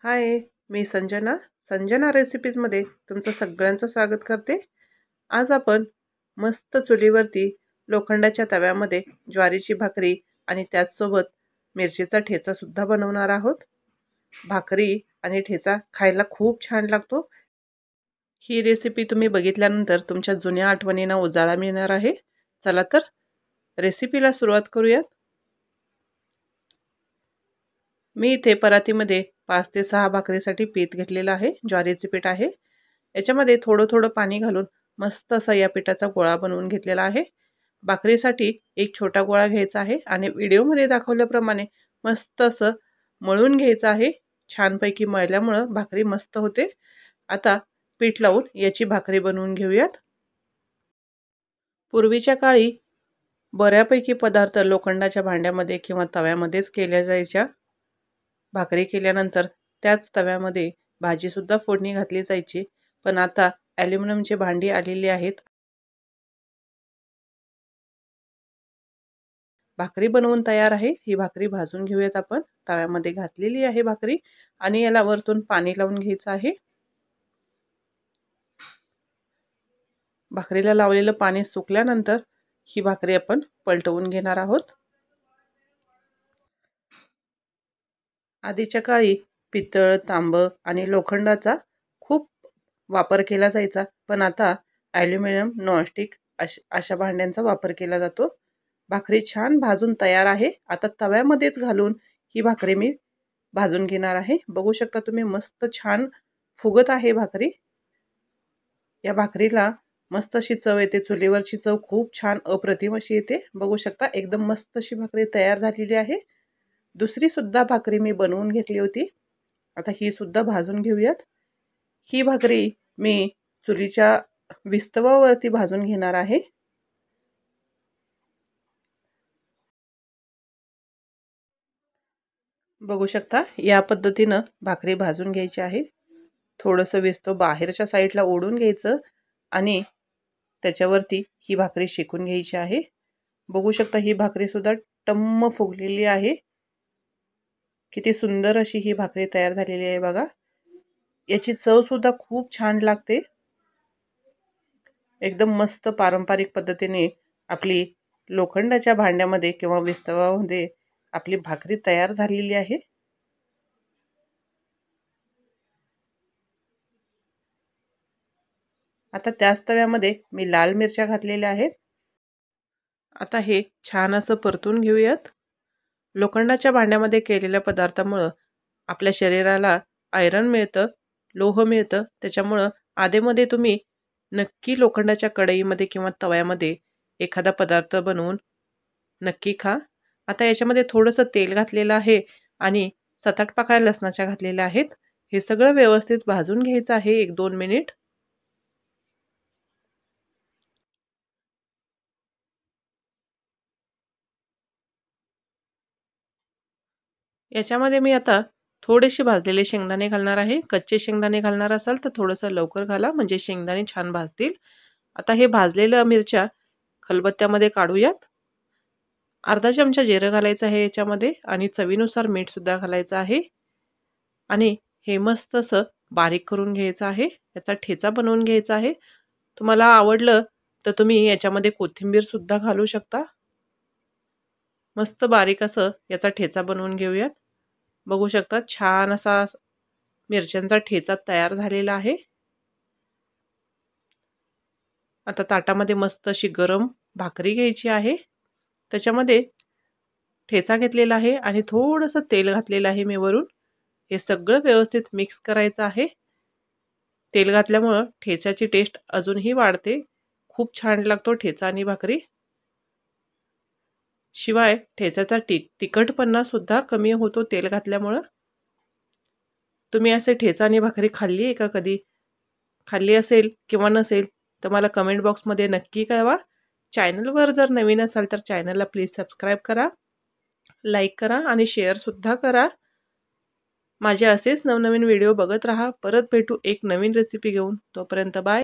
हाय, मी संजना. संजना रेसिपीजमध्ये तुमचं सगळ्यांचं स्वागत करते. आज आपण मस्त चुलीवरती लोखंडाच्या तव्यामध्ये ज्वारीची भाकरी आणि त्याचसोबत मिरचीचा ठेचा सुद्धा बनवणार आहोत. भाकरी आणि ठेचा खायला खूप छान लागतो. ही रेसिपी तुम्ही बघितल्यानंतर तुमच्या जुन्या आठवणींना उजाळा मिळणार आहे. चला तर रेसिपीला सुरुवात करूयात. मी इथे परातीमध्ये 5 ते 6 भाकरीसाठी पीठ घेतलेलं आहे. ज्वारीचे पीठ आहे. याच्यामध्ये थोडं थोडं पाणी घालून मस्त असा या पिठाचा गोळा बनवून घेतलेला आहे. भाकरीसाठी एक छोटा गोळा घ्यायचा आहे आणि व्हिडिओमध्ये दाखवल्याप्रमाणे मस्त असं मळून घ्यायचं आहे. छानपैकी मळल्यामुळं भाकरी मस्त होते. आता पीठ लावून याची भाकरी बनवून घेऊयात. पूर्वीच्या काळी बऱ्यापैकी पदार्थ लोखंडाच्या भांड्यामध्ये किंवा तव्यामध्येच केल्या जायच्या. भाकरी केल्यानंतर त्याच तव्यामध्ये भाजीसुद्धा फोडणी घातली जायची. पण आता ॲल्युमिनियमची भांडी आलेली आहेत. भाकरी बनवून तयार आहे. ही भाकरी भाजून घेऊयात आपण. तव्यामध्ये घातलेली आहे भाकरी आणि याला वरतून पाणी लावून घ्यायचं आहे. भाकरीला लावलेलं पाणी सुकल्यानंतर ही भाकरी आपण पलटवून घेणार आहोत. आधीच्या काळी पितळ, तांब आणि लोखंडाचा खूप वापर केला जायचा. पण आता ॲल्युमिनियम, नॉनस्टिक अशा भांड्यांचा वापर केला जातो. भाकरी छान भाजून तयार आहे. आता तव्यामध्येच घालून ही भाकरी मी भाजून घेणार आहे. बघू शकता तुम्ही मस्त छान फुगत आहे भाकरी. या भाकरीला मस्त अशी चव येते. चुलीवरची चव खूप छान अप्रतिम अशी येते. बघू शकता एकदम मस्त अशी भाकरी तयार झालेली आहे. दुसरी सुद्धा भाकरी मी बनवून घेतली होती. आता ही सुद्धा भाजून घेऊयात. ही भाकरी मी चुलीच्या विस्तवावरती भाजून घेणार आहे. बघू शकता या पद्धतीनं भाकरी भाजून घ्यायची आहे. थोडंसं विस्तव बाहेरच्या साईडला ओढून घ्यायचं आणि त्याच्यावरती ही भाकरी शेकून घ्यायची आहे. बघू शकता ही भाकरी सुद्धा टम्म फुगलेली आहे. किती सुंदर अशी ही भाकरी तयार झालेली आहे बघा. याची चव सुद्धा खूप छान लागते. एकदम मस्त पारंपरिक पद्धतीने आपली लोखंडाच्या भांड्यामध्ये किंवा विस्तवामध्ये आपली भाकरी तयार झालेली आहे. आता त्याच तव्यामध्ये मी लाल मिरच्या घातलेल्या आहेत. आता हे छान असं परतून घेऊयात. लोखंडाच्या भांड्यामध्ये केलेल्या पदार्थामुळं आपल्या शरीराला आयरन मिळतं, लोह मिळतं. त्याच्यामुळं आधेमध्ये तुम्ही नक्की लोखंडाच्या कढईमध्ये किंवा तव्यामध्ये एखादा पदार्थ बनवून नक्की खा. आता याच्यामध्ये थोडंसं तेल घातलेलं आहे आणि 7-8 पाकळ्या लसणाच्या घातलेल्या आहेत. हे सगळं व्यवस्थित भाजून घ्यायचं आहे 1-2 मिनिट. याच्यामध्ये मी आता थोडेसे भाजलेले शेंगदाणे घालणार आहे. कच्चे शेंगदाणे घालणार असाल तर थोडंसं लवकर घाला, म्हणजे शेंगदाणे छान भाजतील. आता हे भाजलेल्या मिरच्या खलबत्त्यामध्ये काढूयात. अर्धा चमचा जिरं घालायचं आहे याच्यामध्ये आणि चवीनुसार मीठसुद्धा घालायचं आहे. आणि हे मस्त असं बारीक करून घ्यायचं आहे. याचा ठेचा बनवून घ्यायचा आहे. तुम्हाला आवडलं तर तुम्ही याच्यामध्ये कोथिंबीरसुद्धा घालू शकता. मस्त बारीक असं याचा ठेचा बनवून घेऊयात. बघू शकता छान असा मिरच्यांचा ठेचा तयार झालेला आहे. आता ताटामध्ये मस्त अशी गरम भाकरी घ्यायची आहे. त्याच्यामध्ये ठेचा घेतलेला आहे आणि थोडंसं तेल घातलेलं आहे मी वरून. हे सगळं व्यवस्थित मिक्स करायचं आहे. तेल घातल्यामुळं ठेच्याची टेस्ट अजूनही वाढते. खूप छान लागतो ठेचा आणि भाकरी. शिवाय ठेच्याचा तिखटपणा सुद्धा कमी होतो तेल घातल्यामुळं. तुम्ही असे ठेचा आणि भाकरी खाल्ली आहे का कधी? खाल्ली असेल किंवा नसेल तर मला कमेंट बॉक्समध्ये नक्की कळवा. चॅनलवर जर नवीन असाल तर चॅनलला प्लीज सबस्क्राईब करा, लाईक करा आणि शेअरसुद्धा करा. माझे असेच नवनवीन व्हिडिओ बघत राहा. परत भेटू एक नवीन रेसिपी घेऊन. तोपर्यंत बाय.